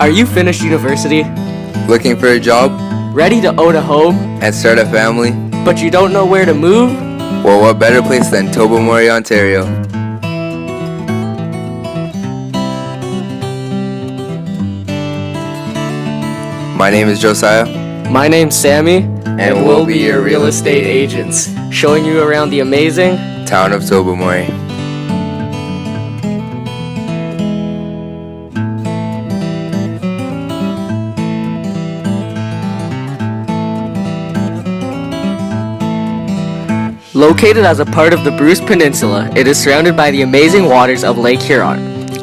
Are you finished university? Looking for a job Ready to own a home, and start a family? but you don't know where to move? Well, what better place than Tobermory, Ontario? My name is Josiah, My name's Sammy, and we'll be your real estate agents, showing you around the amazing town of Tobermory. Located as a part of the Bruce Peninsula, it is surrounded by the amazing waters of Lake Huron.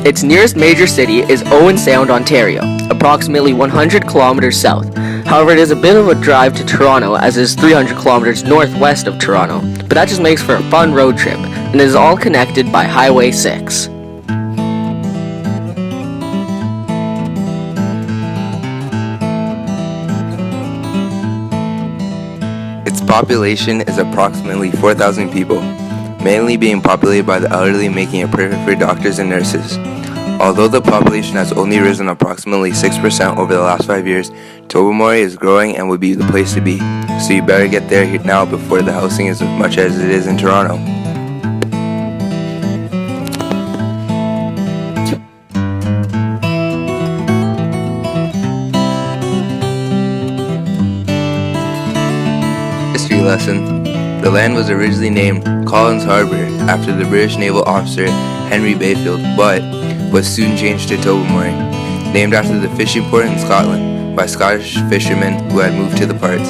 Its nearest major city is Owen Sound, Ontario, approximately 100 kilometers south. However, it is a bit of a drive to Toronto, as it is 300 kilometers northwest of Toronto, but that just makes for a fun road trip, and it is all connected by Highway 6. Its population is approximately 4,000 people, mainly being populated by the elderly, making it perfect for doctors and nurses. Although the population has only risen approximately 6% over the last 5 years, Tobermory is growing and would be the place to be. So you better get there now before the housing is as much as it is in Toronto. History lesson. The land was originally named Collins Harbour after the British naval officer Henry Bayfield, but was soon changed to Tobermory, named after the fishing port in Scotland by Scottish fishermen who had moved to the parts.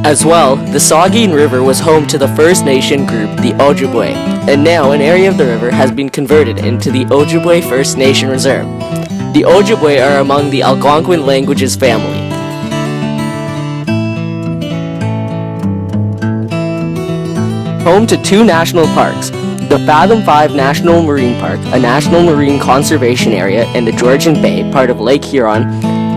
As well, the Saugeen River was home to the First Nation group, the Ojibwe, and now an area of the river has been converted into the Ojibwe First Nation Reserve. The Ojibwe are among the Algonquin languages family. Home to two national parks, the Fathom 5 National Marine Park, a national marine conservation area in the Georgian Bay, part of Lake Huron,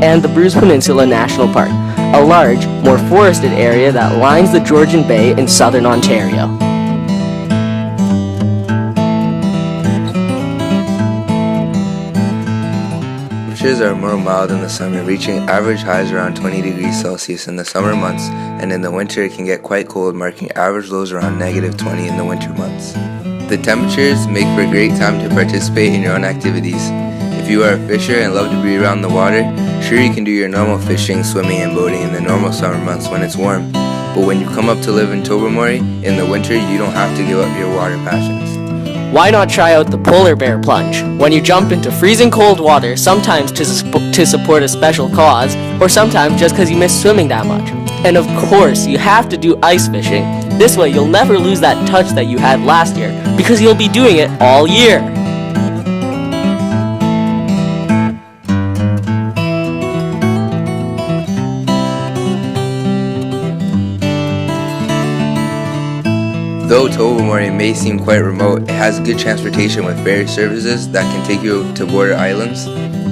and the Bruce Peninsula National Park, a large, more forested area that lines the Georgian Bay in southern Ontario. Temperatures are more mild in the summer, reaching average highs around 20 degrees Celsius in the summer months, and in the winter it can get quite cold, marking average lows around -20 in the winter months. The temperatures make for a great time to participate in your own activities. If you are a fisher and love to be around the water, sure you can do your normal fishing, swimming, and boating in the normal summer months when it's warm. But when you come up to live in Tobermory, in the winter you don't have to give up your water passions. Why not try out the polar bear plunge? When you jump into freezing cold water, sometimes to support a special cause, or sometimes just because you miss swimming that much. And of course, you have to do ice fishing. This way you'll never lose that touch that you had last year, because you'll be doing it all year. Though Tobermory may seem quite remote, it has good transportation with ferry services that can take you to border islands,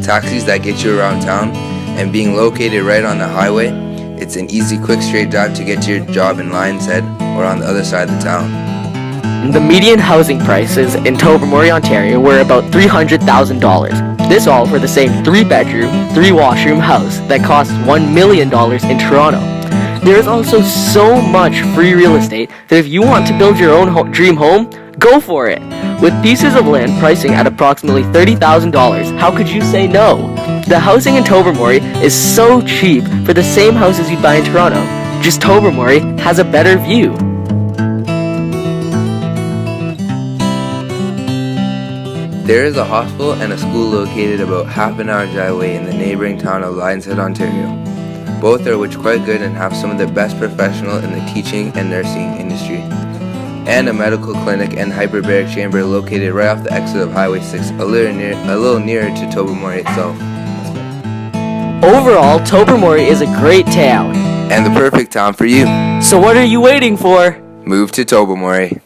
taxis that get you around town, and being located right on the highway, it's an easy, quick, straight drive to get to your job in Lions Head or on the other side of the town. The median housing prices in Tobermory, Ontario were about $300,000. This all for the same 3-bedroom, 3-washroom house that costs $1 million in Toronto. There is also so much free real estate that if you want to build your own dream home, go for it. With pieces of land pricing at approximately $30,000, how could you say no? The housing in Tobermory is so cheap for the same houses you'd buy in Toronto. Just Tobermory has a better view. There is a hospital and a school located about half an hour drive away in the neighboring town of Lions Head, Ontario. Both are which quite good and have some of the best professionals in the teaching and nursing industry. And a medical clinic and hyperbaric chamber located right off the exit of Highway 6, a little nearer to Tobermory itself. Overall, Tobermory is a great town. And the perfect town for you. So what are you waiting for? Move to Tobermory.